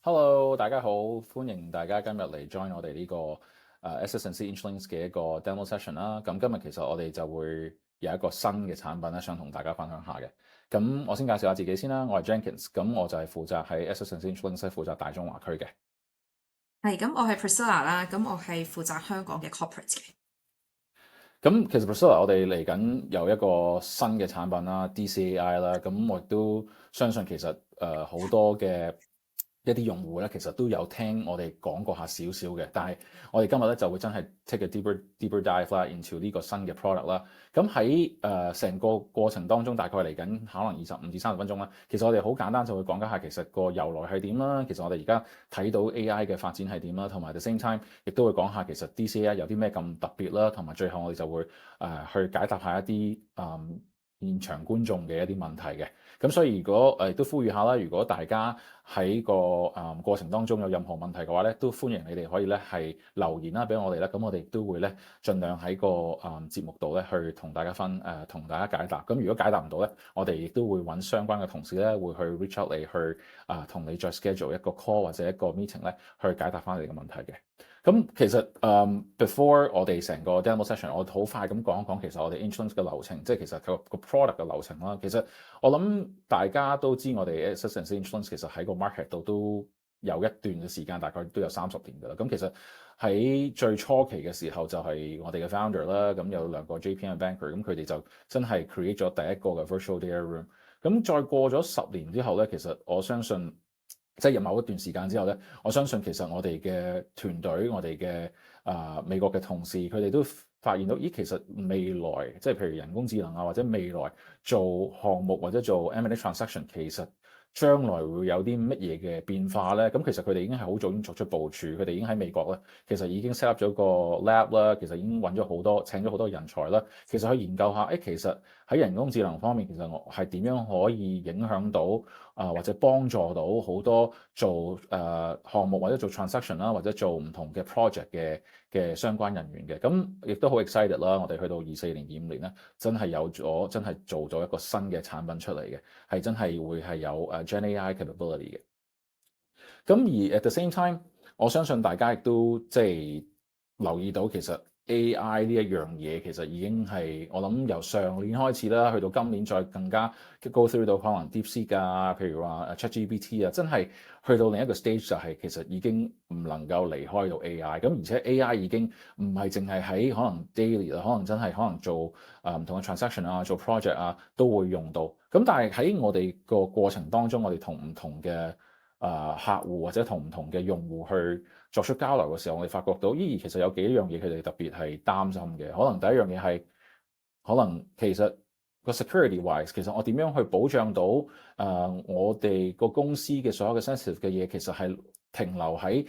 Hello，大家好，歡迎大家今日嚟 join 我哋呢個SS&C Intralinks 嘅一個 demo session 啦。咁今日其實我哋就會有一個新嘅產品咧，想同大家分享下嘅。咁我先介紹下自己先啦，我係 Jenkins，咁我就係負責喺 SS&C Intralinks 負責大中華區嘅。係，咁我係 Priscilla 啦，咁我係負責香港嘅 corporate 嘅。咁其實 Priscilla 我哋嚟緊有一個新嘅產品啦，DCAI 啦，咁我亦都相信其實好多嘅一啲用戶咧，其實都有聽我哋講過下少少嘅，但係我哋今日咧就會真係 take a deeper dive 啦 into 呢個新嘅 product 啦。咁喺成個過程當中，大概嚟緊可能25至30分鐘啦。其實我哋好簡單就會講解下其實個由來係點啦。其實我哋而家睇到 AI 嘅發展係點啦，同埋 the same time 亦都會講下其實 DCAI 有啲咩咁特別啦，同埋最後我哋就會去解答下一啲現場觀眾嘅一啲問題嘅。咁所以如果都呼籲下啦，如果大家喺個過程當中有任何問題嘅話咧，都歡迎你哋可以咧係留言啦俾我哋啦，咁我哋都會咧盡量喺個節目度咧去同大家同大家解答。咁如果解答唔到咧，我哋亦都會揾相關嘅同事咧會去 reach out 你去同你再 schedule 一個 call 或者一個 meeting 咧去解答翻你嘅問題嘅。咁其實before 我哋成個 demo session，我好快咁講一講其實我哋 Intralinks 嘅流程，即係其實個 product 嘅流程啦。其實我諗大家都知我哋 SS&C Intralinks 其實喺個 market 度都有一段嘅時間，大概都有30年㗎啦。咁其實喺最初期嘅時候就係我哋嘅 founder 啦，咁有兩個 JPM banker，咁佢哋就真係 create 咗第一個嘅 virtual data room。咁再過咗10年之後咧，其實我相信。即係入某一段時間之後咧，我相信其實我哋嘅團隊、我哋嘅美國嘅同事，佢哋都發現到，咦，其實未來即係譬如人工智能啊，或者未來做項目或者做 M&A transaction，其實將來會有啲乜嘢嘅變化咧？咁其實佢哋已經係好早已經作出部署，佢哋已經喺美國咧，其實已經 set up 咗個 lab 啦，其實已經揾咗好多請咗好多人才啦，其實去研究下，其實喺人工智能方面，其實我係點樣可以影響到或者幫助到好多做項目或者做 transaction 啦，或者做唔同嘅 project 嘅相關人員嘅。咁亦都好 excited 啦，我哋去到24年、25年咧，真係做咗一個新嘅產品出嚟嘅，係真係會係有Gen AI capability 嘅。咁而 at the same time，我相信大家亦都即係留意到，其實 AI 呢一樣嘢其實已經係我諗由上年開始啦，去到今年再更加 go through 到可能 DeepSeek 啊，譬如話 ChatGPT 啊，真係去到另一個 stage 就係其實已經唔能夠離開到 AI。咁而且 AI 已經唔係淨係喺可能 daily 啦，可能真係可能做唔同嘅 transaction 啊，做 project 啊都會用到。咁但係喺我哋個過程當中，我哋同唔同嘅客戶或者同唔同嘅用戶去作出交流嘅時候，我哋發覺到，其實有幾樣嘢佢哋特別係擔心嘅。可能第一樣嘢係，可能其實個 security wise，其實我點樣去保障到我哋個公司嘅所有嘅 sensitive 嘅嘢，其實係停留喺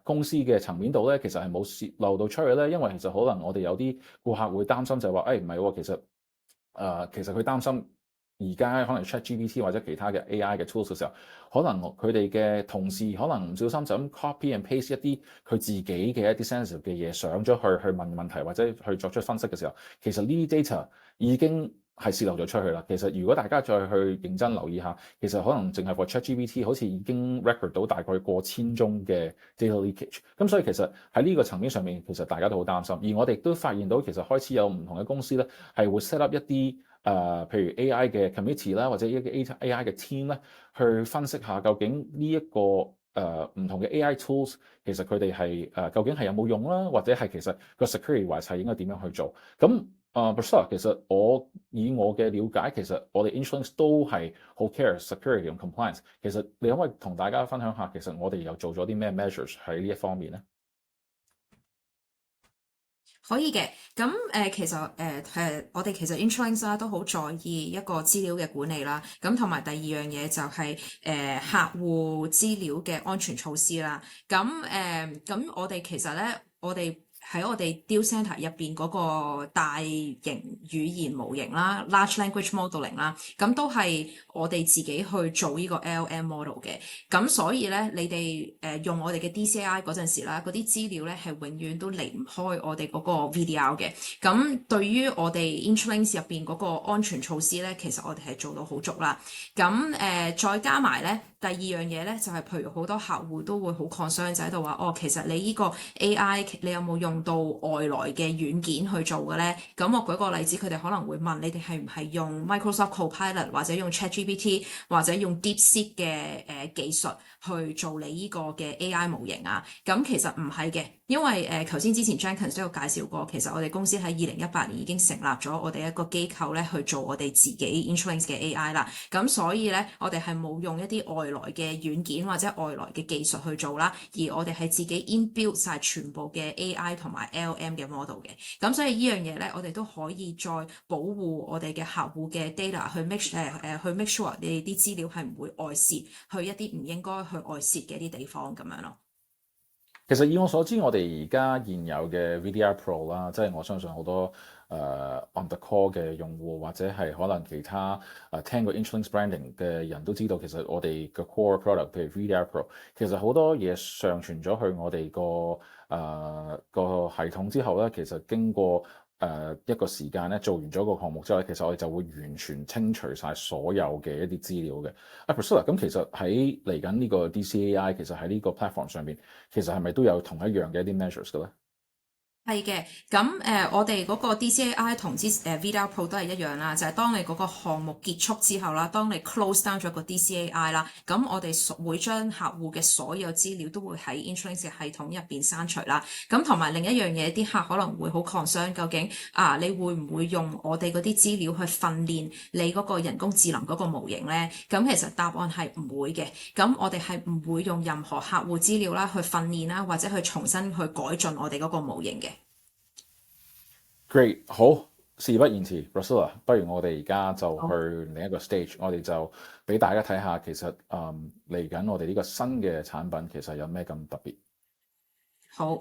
公司嘅層面度咧，其實係冇泄漏到出去咧。因為其實可能我哋有啲顧客會擔心就係話，唔係喎，其實佢擔心。而家可能 ChatGPT 或者其他嘅 AI 嘅 tools 嘅時候，可能佢哋嘅同事可能唔小心就咁 copy and paste 一啲佢自己嘅一啲 sensitive 嘅嘢上咗去問問題或者去作出分析嘅時候，其實呢啲 data 已經係泄漏咗出去啦。其實如果大家再去認真留意下，其實可能淨係個 ChatGPT 好似已經 record 到大概過千宗嘅 data leakage。咁所以其實喺呢個層面上面，其實大家都好擔心。而我哋都發現到其實開始有唔同嘅公司咧係會 set up 一啲譬如 AI 嘅 committee 啦，或者一個 AI 嘅 team 咧，去分析下究竟呢一個唔同嘅 AI tools 其實佢哋係究竟係有冇用啦，或者係其實個 security wise 係應該點樣去做？咁Priscilla 其實以我嘅了解，其實我哋 Intralinks 都係好 care security 同 compliance。其實你可唔可以同大家分享下，其實我哋又做咗啲咩 measures 喺呢一方面咧？可以嘅，咁其實我哋其實 Intralinks 啦都好在意一個資料嘅管理啦，咁同埋第二樣嘢就係客戶資料嘅安全措施啦。咁我哋其實咧，我哋喺我哋 Deal Centre 入邊嗰個大型語言模型啦，large language modeling 啦，咁都係我哋自己去做呢個 LLM model 嘅。咁所以咧，你哋用我哋嘅 DCAI 嗰陣時啦，嗰啲資料咧係永遠都離唔開我哋嗰個 VDR 嘅。咁對於我哋 Intralinks 入邊嗰個安全措施咧，其實我哋係做到好足啦。咁再加埋咧，第二樣嘢咧就係、譬如好多客戶都會好 concern 就喺度話，哦，其實你呢個 AI 你有冇用到外來嘅軟件去做嘅咧？咁我舉個例子，佢哋可能會問你哋係唔係用 Microsoft Copilot 或者用 ChatGPT 或者用 DeepSeek 嘅技術去做你呢個嘅 AI 模型啊？咁其實唔係嘅，因為頭先之前 Jenkins 都有介紹過，其實我哋公司喺2018年已經成立咗我哋一個機構咧去做我哋自己 Intralinks 嘅 AI 啦。咁所以咧，我哋係冇用一啲外來嘅軟件或者外來嘅技術去做啦，而我哋係自己 inbuild 晒全部嘅 AI 同埋 LM 嘅 model 嘅。咁所以呢樣嘢咧，我哋都可以再保護我哋嘅客戶嘅 data 去 make sure 你哋啲資料係唔會外泄去一啲唔應該去外泄嘅一啲地方咁樣咯。其實以我所知，我哋而家現有嘅 VDR Pro 啦，即係我相信好多on the call 嘅用戶或者係可能其他聽過 Intralinks branding 嘅人都知道，其實我哋嘅 core product 譬如 VDR Pro，其實好多嘢上傳咗去我哋個系統之後咧，其實經過一個時間咧，做完咗個項目之後，其實我哋就會完全清除晒所有嘅一啲資料嘅。Priscilla，咁其實喺嚟緊呢個 DCAI，其實喺呢個 platform 上邊，其實係咪都有同一樣嘅一啲 measures 嘅咧？係嘅，咁我哋嗰個 DCAI 同VDR Pro 都係一樣啦，就係、當你嗰個項目結束之後啦，當你 close down 咗個 DCAI 啦，咁我哋會將客戶嘅所有資料都會喺 Intralinks 系統入邊刪除啦。咁同埋另一樣嘢，啲客可能會好 concern，究竟你會唔會用我哋嗰啲資料去訓練你嗰個人工智能嗰個模型咧？咁其實答案係唔會嘅。咁我哋係唔會用任何客戶資料啦去訓練啦，或者去重新去改進我哋嗰個模型嘅。Great，好，事不宜遲，Priscilla，不如我哋而家就去另一個 stage，我哋就俾大家睇下，其實嚟緊我哋呢個新嘅產品其實有咩咁特別。好。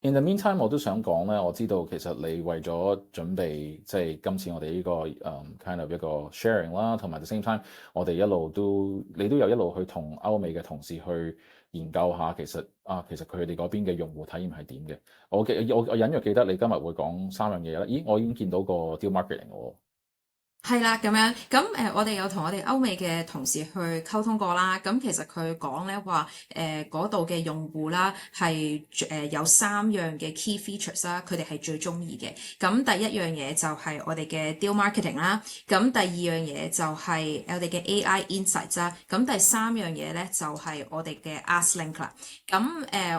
In the meantime，我都想講咧，我知道其實你為咗準備即係今次我哋呢個kind of 一個 sharing 啦，同埋 the same time，我哋你都有一路去同歐美嘅同事去研究下，其實佢哋嗰邊嘅用戶體驗係點嘅。我隱約記得你今日會講3樣嘢啦。咦，我已經見到個 deal marketing 喎。係啦，咁樣咁我哋有同我哋歐美嘅同事去溝通過啦。咁其實佢講咧話嗰度嘅用戶啦係有3樣嘅 key features 啦，佢哋係最中意嘅。咁第一樣嘢就係我哋嘅 deal marketing 啦。咁第二樣嘢就係我哋嘅 AI insights 啦。咁第三樣嘢咧就係我哋嘅 AskLink 啦。咁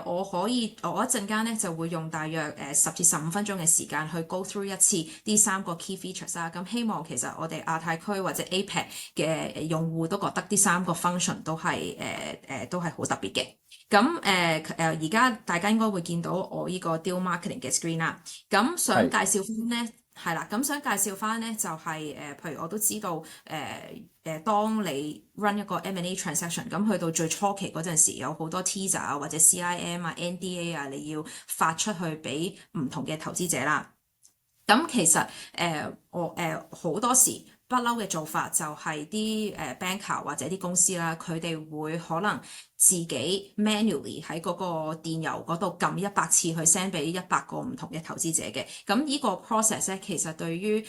我一陣間咧就會用大約10至15分鐘嘅時間去 go through 一次呢3個 key features 啦。咁希望其實我哋亞太區或者 APAC 嘅用戶都覺得呢3個 function 都係好特別嘅。咁而家大家應該會見到我呢個 deal marketing 嘅 screen 啦。咁想介紹翻咧係啦，咁想介紹翻咧就係譬如我都知道當你 run 一個 M&A transaction，咁去到最初期嗰陣時，有好多 teaser 啊或者 CIM 啊 NDA 啊，你要發出去俾唔同嘅投資者啦。咁其實我好多時不嬲嘅做法就係啲banker 或者啲公司啦，佢哋會可能自己 manually 喺嗰個電郵嗰度撳100次去 send 俾100個唔同嘅投資者嘅。咁呢個 process 咧，其實對於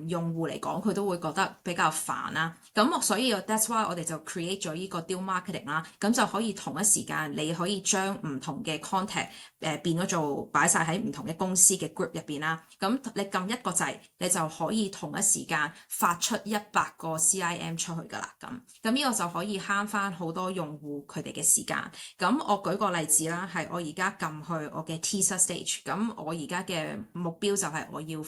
用戶嚟講，佢都會覺得比較煩啦。咁所以 that's why 我哋就 create 咗呢個 deal marketing 啦。咁就可以同一時間，你可以將唔同嘅 contact 變咗做擺晒喺唔同嘅公司嘅 group 入邊啦。咁你撳一個掣，你就可以同一時間發出100個 CIM 出去㗎啦。咁呢個就可以慳翻好多用戶佢哋嘅時間。咁我舉個例子啦，係我而家撳去我嘅 teaser stage。咁我而家嘅目標就係我要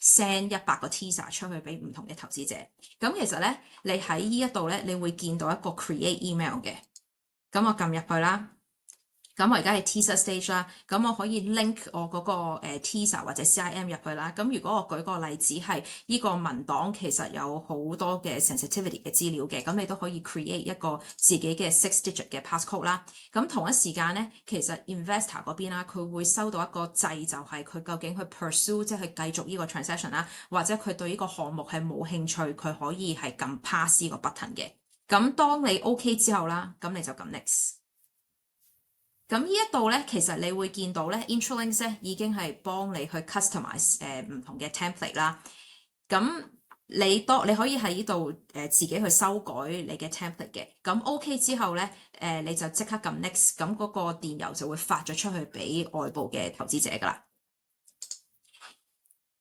send 100個 teaser 出去俾唔同嘅投資者。咁其實咧，你喺呢一度咧，你會見到一個 create email 嘅。咁我撳入去啦。咁我而家係 teaser stage 啦，咁我可以 link 我嗰個teaser 或者 CIM 入去啦。咁如果我舉個例子係呢個文檔其實有好多嘅 sensitivity 嘅資料嘅，咁你都可以 create 一個自己嘅 6-digit 嘅 passcode 啦。咁同一時間咧，其實 investor 嗰邊啦，佢會收到一個掣，就係佢究竟去 pursue 即係去繼續呢個 transaction 啦，或者佢對呢個項目係冇興趣，佢可以係撳 pass 呢個 button 嘅。咁當你 OK 之後啦，咁你就撳 next。咁呢一度咧，其實你會見到咧 Intralinks 咧已經係幫你去 customize 唔同嘅 template 啦。咁你可以喺呢度自己去修改你嘅 template 嘅。咁 OK 之後咧，你就即刻撳 next，咁嗰個電郵就會發咗出去俾外部嘅投資者㗎啦。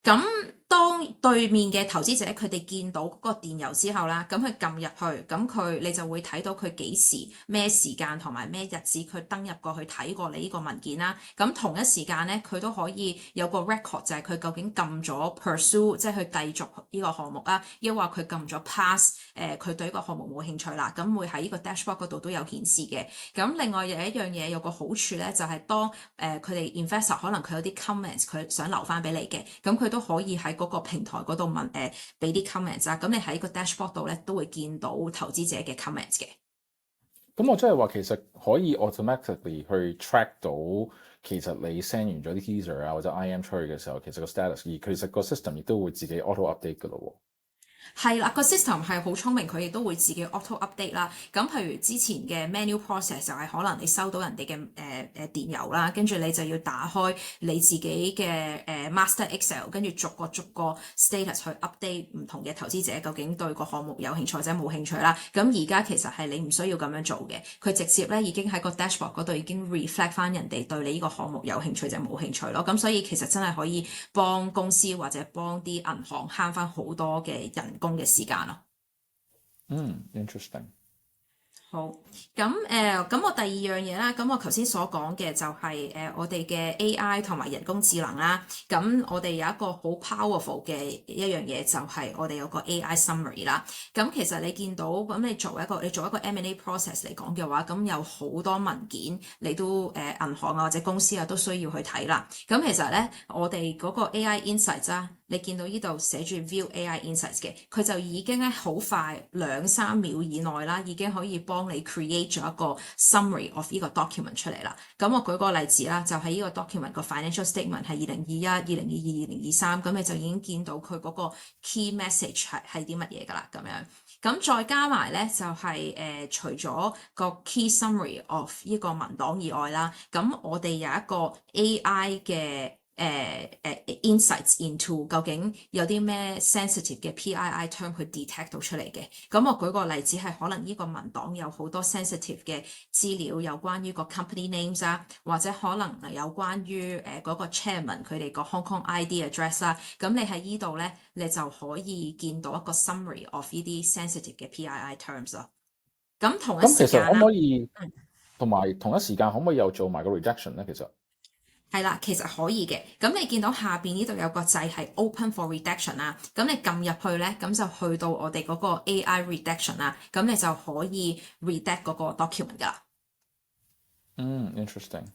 咁當對面嘅投資者佢哋見到嗰個電郵之後啦，咁佢撳入去，咁你就會睇到佢幾時、咩時間同埋咩日子佢登入過去睇過你呢個文件啦。咁同一時間咧，佢都可以有個 record 就係佢究竟撳咗 pursue，即係去繼續呢個項目啦，抑或佢撳咗 pass，佢對呢個項目冇興趣啦。咁會喺呢個 dashboard 嗰度都有顯示嘅。咁另外有一樣嘢有個好處咧，就係當佢哋 investor 可能佢有啲 comments 佢想留翻俾你嘅，咁佢都可以喺嗰個平台嗰度問俾啲 comments 啊，咁你喺個 dashboard 度咧都會見到投資者嘅 comments 嘅。咁我即係話其實可以 automatically 去 track 到其實你 send 完咗啲 teaser 啊或者 IM 出去嘅時候，其實個 status 而其實個 system 亦都會自己 auto update 㗎咯喎。係啦，個 system 係好聰明，佢亦都會自己 auto update 啦。咁譬如之前嘅 manual process 就係可能你收到人哋嘅電郵啦，跟住你就要打開你自己嘅master Excel，跟住逐個 status 去 update 唔同嘅投資者究竟對個項目有興趣或者冇興趣啦。咁而家其實係你唔需要咁樣做嘅，佢直接咧已經喺個 dashboard 嗰度已經 reflect 翻人哋對你呢個項目有興趣就冇興趣咯。咁所以其實真係可以幫公司或者幫啲銀行慳翻好多嘅人工嘅時間咯。Interesting。好，咁我第二樣嘢啦，咁我頭先所講嘅就係我哋嘅 AI 同埋人工智能啦，咁我哋有一個好 powerful 嘅一樣嘢就係我哋有個 AI summary 啦。咁其實你見到咁你做一個 M&A process 嚟講嘅話，咁有好多文件你都銀行啊或者公司啊都需要去睇啦。咁其實咧我哋嗰個 AI insights 啦。你見到呢度寫住 View AI Insights 嘅，佢就已經咧好快2-3秒以內啦，已經可以幫你 create 咗一個 summary of 呢個 document 出嚟啦。咁我舉個例子啦，就係呢個 document 個 financial statement 係2021、2022、2023，咁你就已經見到佢嗰個 key message 係啲乜嘢㗎啦，咁樣。咁再加埋咧就係除咗個 key summary of 呢個文檔以外啦，咁我哋有一個 AI 嘅insights into 究竟有啲咩 sensitive 嘅 PII term 去 detect 到出嚟嘅。咁我舉個例子係可能呢個文檔有好多 sensitive 嘅資料，有關於個 company names 啊，或者可能有關於嗰個 chairman 佢哋個 Hong Kong ID address 啦。咁你喺呢度咧，你就可以見到一個 summary of 呢啲 sensitive 嘅 PII terms 咯。咁同一時間啦，咁其實可唔可以同埋同一時間可唔可以又做埋個 redaction 咧？其實係啦，其實可以嘅。咁你見到下邊呢度有個掣係 Open for Redaction 啦，咁你撳入去咧，咁就去到我哋嗰個 AI Redaction 啦，咁你就可以 redact 嗰個 document 噶啦。interesting。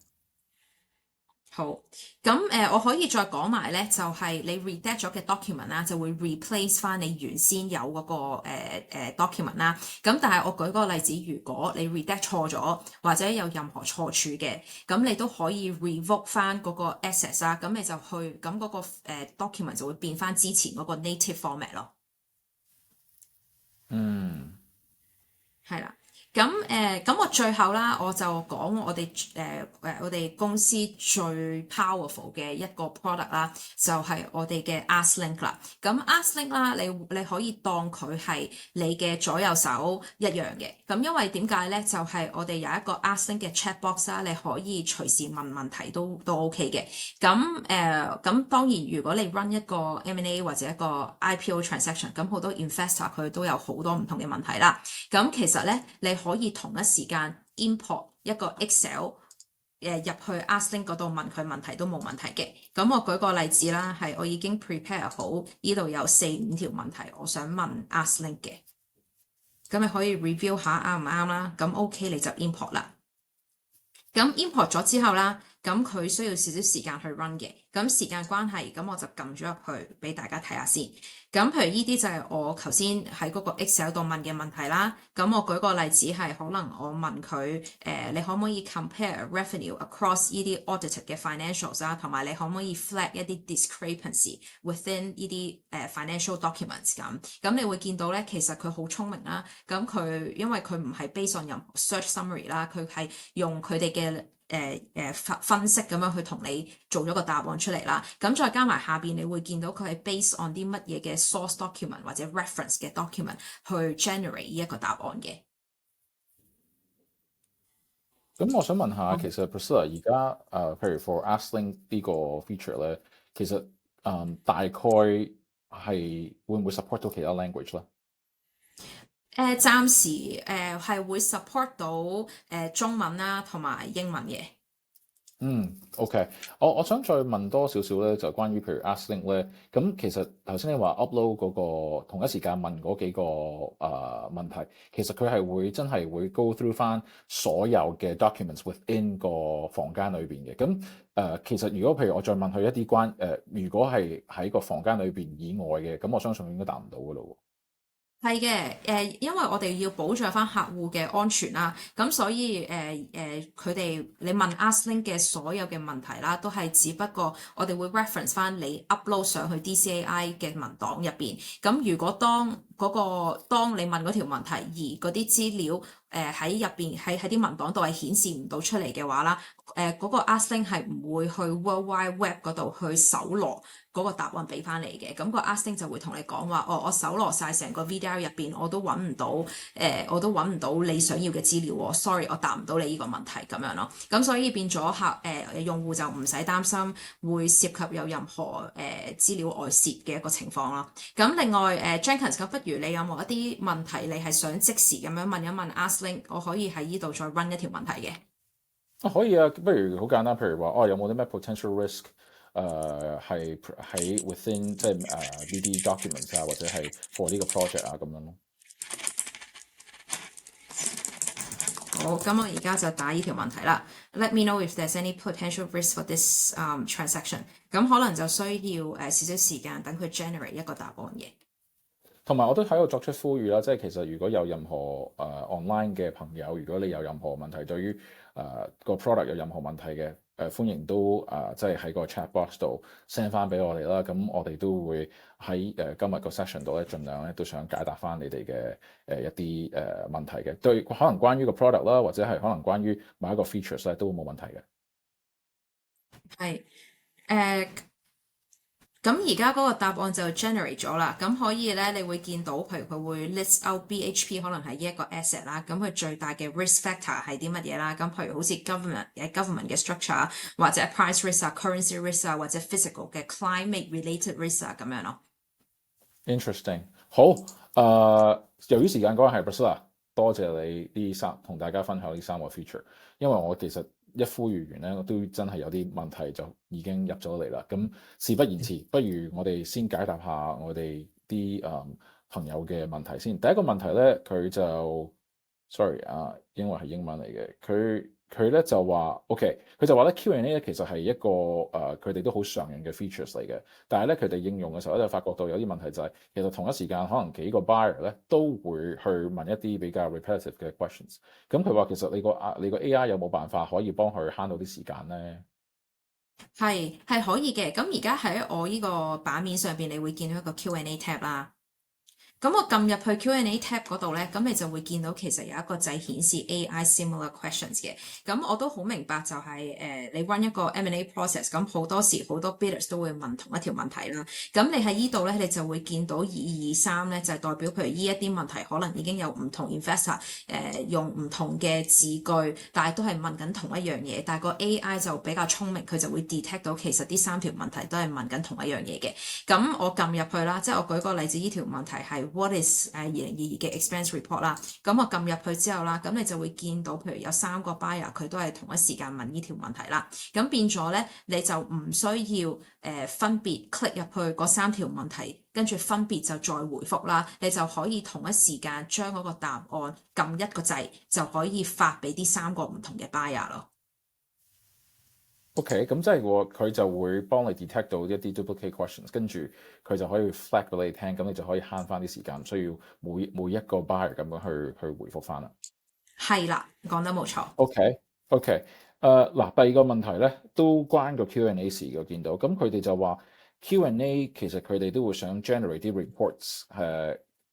好，咁我可以再講埋咧，就係你 redact 咗嘅 document 啦，就會 replace 翻你原先有嗰個document 啦。咁但係我舉個例子，如果你 redact 錯咗，或者有任何錯處嘅，咁你都可以 revoke 翻嗰個 access 啦。咁你就去，咁嗰個document 就會變翻之前嗰個 native format 咯。係啦。咁我最後啦，我就講我哋公司最 powerful 嘅一個 product 啦，就係我哋嘅 AskLink 啦。咁 AskLink 啦，你可以當佢係你嘅左右手一樣嘅。咁因為點解咧？就係我哋有一個 AskLink 嘅 chat box 啦，你可以隨時問問題都 OK 嘅。咁當然如果你 run 一個 M&A 或者一個 IPO transaction，咁好多 investor 佢都有好多唔同嘅問題啦。咁其實咧，你可以同一時間 import 一個 Excel 入去 AskLink 嗰度問佢問題都冇問題嘅。咁我舉個例子啦，係我已經 prepare 好，呢度有4-5條問題，我想問 AskLink 嘅。咁你可以 review 下啱唔啱啦。咁 OK 你就 import 啦。咁 import 咗之後啦，咁佢需要少少時間去 run 嘅。咁時間關係，咁我就撳咗入去俾大家睇下先。咁譬如呢啲就係我頭先喺嗰個 Excel 度問嘅問題啦。咁我舉個例子係可能我問佢你可唔可以 compare revenue across 呢啲 audited 嘅 financials 啊，同埋你可唔可以 flag 一啲 discrepancy within 呢啲financial documents 咁。咁你會見到咧，其實佢好聰明啦。咁佢因為佢唔係 based on 任何 search summary 啦，佢係用佢哋嘅分析咁樣去同你做咗個答案出嚟啦。咁再加埋下邊，你會見到佢係 based on 啲乜嘢嘅 source document 或者 reference 嘅 document 去 generate 呢一個答案嘅。咁我想問下，其實 Priscilla 而家譬如 for AskLink 呢個 feature 咧，其實大概係會唔會 support 到其他 language 咧？暫時係會 support 到中文啦同埋英文嘅。OK，我想再問多少少咧，就關於譬如 AskLink 咧，咁其實頭先你話 upload 嗰個同一時間問嗰幾個問題，其實佢係會真係會 go through 翻所有嘅 documents within 個房間裏邊嘅。咁其實如果譬如我再問佢一啲如果係喺個房間裏邊以外嘅，咁我相信應該答唔到噶咯喎。係嘅，因為我哋要保障翻客戶嘅安全啦，咁所以佢哋你問 AskLink 嘅所有嘅問題啦，都係只不過我哋會 reference 翻你 upload 上去 DCAI 嘅文檔入邊。咁如果當你問嗰條問題，而嗰啲資料喺入邊喺啲文檔度係顯示唔到出嚟嘅話啦，嗰個 AskLink 係唔會去 World Wide Web 嗰度去搜羅嗰個答案俾翻你嘅。咁個 AskLink 就會同你講話，我搜羅晒成個 video 入邊，我都揾唔到你想要嘅資料喎，sorry，我答唔到你呢個問題咁樣咯。咁所以變咗用戶就唔使擔心會涉及有任何資料外泄嘅一個情況啦。咁另外Jenkins，咁不如你有冇一啲問題你係想即時咁樣問一問 AskLink，我可以喺呢度再 run 一條問題嘅。可以啊，不如好簡單，譬如話有冇啲咩 potential risk 係喺 within 即係呢啲 documents 啊，或者係 for 呢個 project 啊咁樣咯。好，咁我而家就打呢條問題啦。Let me know if there's any potential risk for this transaction。咁可能就需要少少時間等佢 generate 一個答案嘅。同埋我都喺度作出呼籲啦，即係其實如果有任何online 嘅朋友，如果你有任何問題，對於個 product 有任何問題嘅，歡迎都即係喺個 chat box 度 send 翻俾我哋啦。咁我哋都會喺今日個 session 度咧，盡量咧都想解答翻你哋嘅一啲問題嘅。對，可能關於個 product 啦，或者係可能關於某一個 features 咧，都冇問題嘅。係咁而家嗰個答案就 generate 咗啦，咁可以咧，你會見到，譬如佢會 list out BHP 可能係呢一個 asset 啦，咁佢最大嘅 risk factor 係啲乜嘢啦？咁譬如好似 government 嘅 structure 或者 price risk 啊、currency risk 啊，或者 physical 嘅 climate related risk 啊咁樣咯。Interesting，好，由於時間關係 Priscilla，多謝你同大家分享呢3個 feature，因為我其實一呼籲完咧，我都真係有啲問題就已經入咗嚟啦。咁事不宜遲，不如我哋先解答下我哋啲朋友嘅問題先。第一個問題咧，佢就 sorry 啊，因為係英文嚟嘅，佢咧就話 OK，佢就話咧 Q&A 咧其實係一個佢哋都好常用嘅 features 嚟嘅，但係咧佢哋應用嘅時候咧就發覺到有啲問題就係其實同一時間可能幾個 buyer 咧都會去問一啲比較 repetitive 嘅 questions。咁佢話其實你個 AI 有冇辦法可以幫佢慳到啲時間咧？係可以嘅。咁而家喺我呢個版面上邊，你會見到一個 Q&A tab 啦。咁我撳入去 Q&A tab 嗰度咧，咁你就會見到其實有一個掣顯示 AI similar questions 嘅。咁我都好明白就係你 run 一個 M&A process，咁好多時好多 bidders 都會問同一條問題啦。咁你喺呢度咧，你就會見到223咧，就係代表譬如呢一啲問題可能已經有唔同 investor 用唔同嘅字句，但係都係問緊同一樣嘢。但係個 AI 就比較聰明，佢就會 detect 到其實啲3條問題都係問緊同一樣嘢嘅。咁我撳入去啦，即係我舉個例子，呢條問題係What is 2022嘅 expense report 啦？咁我撳入去之後啦，咁你就會見到，譬如有3個 buyer 佢都係同一時間問呢條問題啦。咁變咗咧，你就唔需要分別 click 入去嗰3條問題，跟住分別就再回覆啦。你就可以同一時間將嗰個答案撳一個掣，就可以發俾啲3個唔同嘅 buyer 咯。OK，咁即係喎，佢就會幫你 detect 到一啲 duplicate questions，跟住佢就可以 flag 俾你聽，咁你就可以慳翻啲時間，唔需要每一個 buyer 咁樣去回覆翻啦。係啦，講得冇錯。OK，OK，嗱，第二個問題咧都關個 Q&A 事嘅，我見到咁佢哋就話 Q&A 其實佢哋都會想 generate 啲 reports，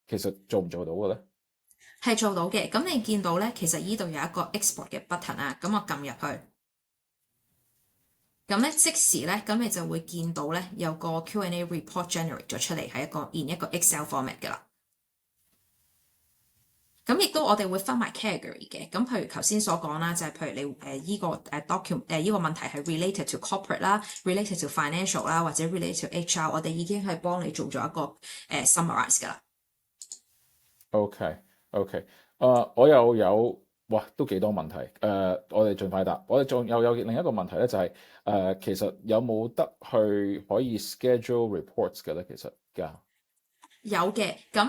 其實做唔做到嘅咧？係做到嘅。咁你見到咧，其實依度有一個 export 嘅 button 啊，咁我撳入去，咁咧即時咧，咁你就會見到咧有個 Q&A report generate 咗出嚟，係一個 Excel format 嘅啦。咁亦都我哋會分埋 category 嘅，咁譬如頭先所講啦，就係、譬如你依個document 依個問題係 related to corporate 啦，related to financial 啦，或者 related to HR，我哋已經係幫你做咗一個summarize 㗎啦。OK，OK，我又有，哇，都幾多問題，我哋盡快答。我哋仲有另一個問題咧，就係、其實有冇得去可以 schedule reports 嘅咧？其實而家有嘅，咁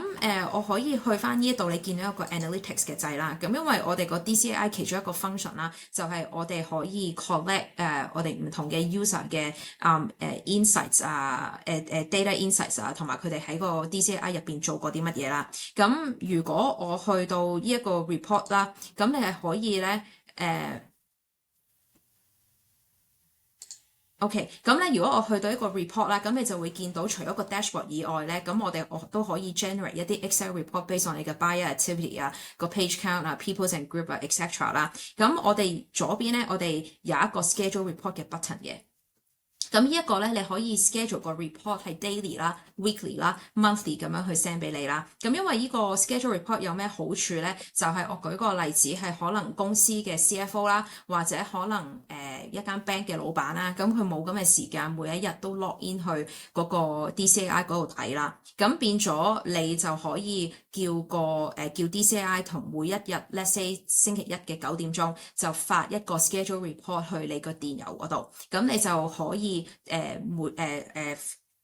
我可以去翻呢一度，你見到一個 analytics 嘅掣啦。咁因為我哋個 DCI 其中一個 function 啦，就係我哋可以 collect 我哋唔同嘅 user 嘅insights 啊，data insights 啊，同埋佢哋喺個 DCI 入邊做過啲乜嘢啦。咁如果我去到呢一個 report 啦，咁你係可以咧OK，咁咧，如果我去到一個 report 啦，咁你就會見到除咗個 dashboard 以外咧，咁我都可以 generate 一啲 Excel report based on 你嘅 buyer activity 啊，個 page count 啊，peoples and group 啊，etc 啦。咁我哋左邊咧，我哋有一個 schedule report 嘅 button 嘅。咁呢一個咧，你可以 schedule 個 report 係 daily 啦、weekly 啦、monthly 咁樣去 send 俾你啦。咁因為呢個 schedule report 有咩好處咧？就係、我舉個例子係可能公司嘅 CFO 啦，或者可能一間 bank 嘅老闆啦，咁佢冇咁嘅時間，每一日都 log in 去嗰個 DCAI 嗰度睇啦。咁變咗你就可以叫 DCAI 同每一日 let's say 星期一嘅9點鐘就發一個 schedule report 去你個電郵嗰度，咁你就可以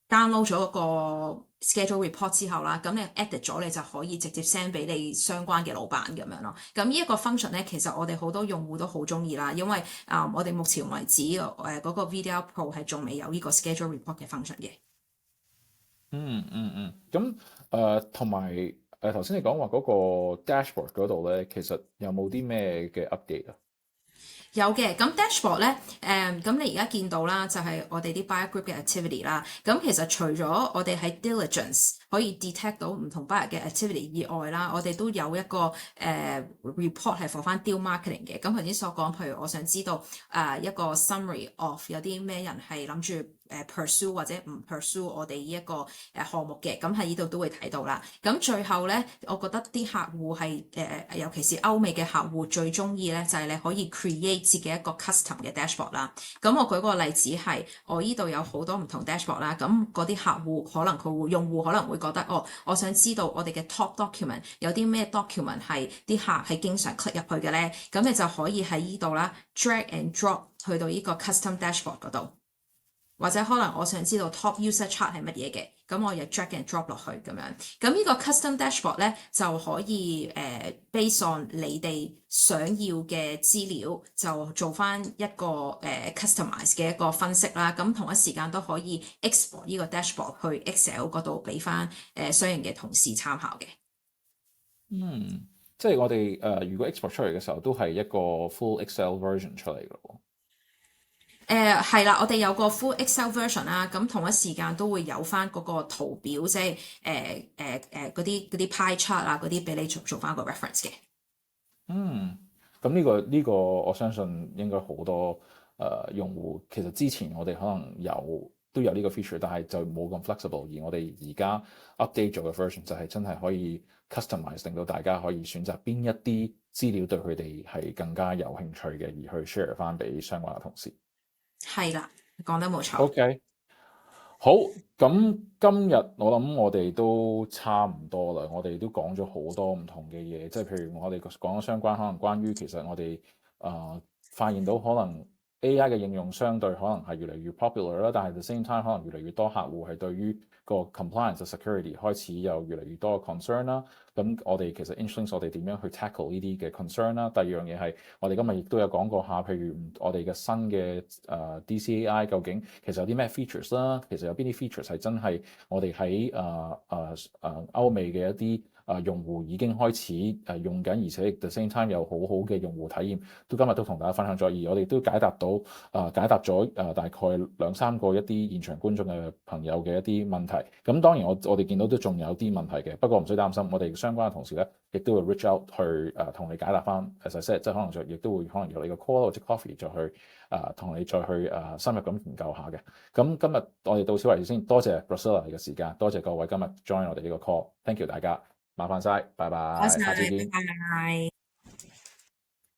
download 咗個 schedule report 之後啦，咁你 edit 咗你就可以直接 send 俾你相關嘅老闆咁樣咯。咁呢一個 function 咧，其實我哋好多用戶都好中意啦，因為我哋目前為止嗰個 Video Pro 係仲未有呢個 schedule report 嘅 function 嘅。咁同埋頭先你講話嗰個 dashboard 嗰度咧，其實有冇啲咩嘅 update 啊？有嘅，咁 dashboard 咧，咁你而家見到啦，就係我哋啲 buyer group 嘅 activity 啦。咁其實除咗我哋喺 diligence 可以 detect 到唔同 buyer 嘅 activity 以外啦，我哋都有一個report 係 for 翻 deal marketing 嘅。咁頭先所講，譬如我想知道一個 summary of 有啲咩人係諗住pursue 或者唔 pursue 我哋呢一個項目嘅，咁喺呢度都會睇到啦。咁最後咧，我覺得啲客戶係尤其是歐美嘅客戶最中意咧，就係你可以 create 自己一個 custom 嘅 dashboard 啦。咁我舉個例子係，我呢度有好多唔同 dashboard 啦。咁嗰啲客戶可能用戶可能會覺得，哦，我想知道我哋嘅 top document 有啲咩 document 係啲客係經常 click 入去嘅咧。咁你就可以喺呢度啦，drag and drop 去到呢個 custom dashboard 嗰度。或者可能我想知道 top user chart 係乜嘢嘅，咁我又 drag and drop 落去咁樣。咁呢個 custom dashboard 咧就可以based on 你哋想要嘅資料，就做翻一個customize 嘅一個分析啦。咁同一時間都可以 export 呢個 dashboard 去 Excel 嗰度俾翻相應嘅同事參考嘅。嗯，即係我哋如果 export 出嚟嘅時候，都係一個 full Excel version 出嚟嘅喎。係啦，我哋有個 full Excel version 啦，咁同一時間都會有翻嗰個圖表，即係嗰啲 pie chart 啊，嗰啲俾你做翻個 reference 嘅。嗯，咁呢個我相信應該好多用戶其實之前我哋可能都有呢個 feature，但係就冇咁 flexible。而我哋而家 update 咗嘅 version 就係真係可以 customize，令到大家可以選擇邊一啲資料對佢哋係更加有興趣嘅，而去 share 翻俾相關嘅同事。係啦，講得冇錯。OK，好，咁今日我諗我哋都差唔多啦，我哋都講咗好多唔同嘅嘢，即係譬如我哋講咗相關，可能關於其實我哋發現到可能 AI 嘅應用相對可能係越嚟越 popular 啦，但係 at the same time 可能越嚟越多客戶係對於個 compliance security 開始有越嚟越多嘅 concern 啦。咁我哋其實 Inchlinks 我哋點樣去 tackle 呢啲嘅 concern 啦？第二樣嘢係我哋今日亦都有講過下，譬如我哋嘅新嘅DCAI 究竟其實有啲咩 features 啦？其實有邊啲 features 係真係我哋喺歐美嘅一啲用戶已經開始用緊，而且 at the same time 有好好嘅用戶體驗，今日都同大家分享咗，而我哋都解答咗大概2-3個一啲現場觀眾嘅朋友嘅一啲問題。咁當然我哋見到都仲有啲問題嘅，不過唔使擔心，我哋相關嘅同事咧亦都會 reach out 去同你解答翻。as I said，即係可能就亦都會可能由你個 call 或者 coffee 再去同你再去深入咁研究下嘅。咁今日我哋到此為止先，多謝 Priscilla 你嘅時間，多謝各位今日 join 我哋呢個 call，thank you 大家，麻煩晒，拜拜，多謝，下次見。拜拜。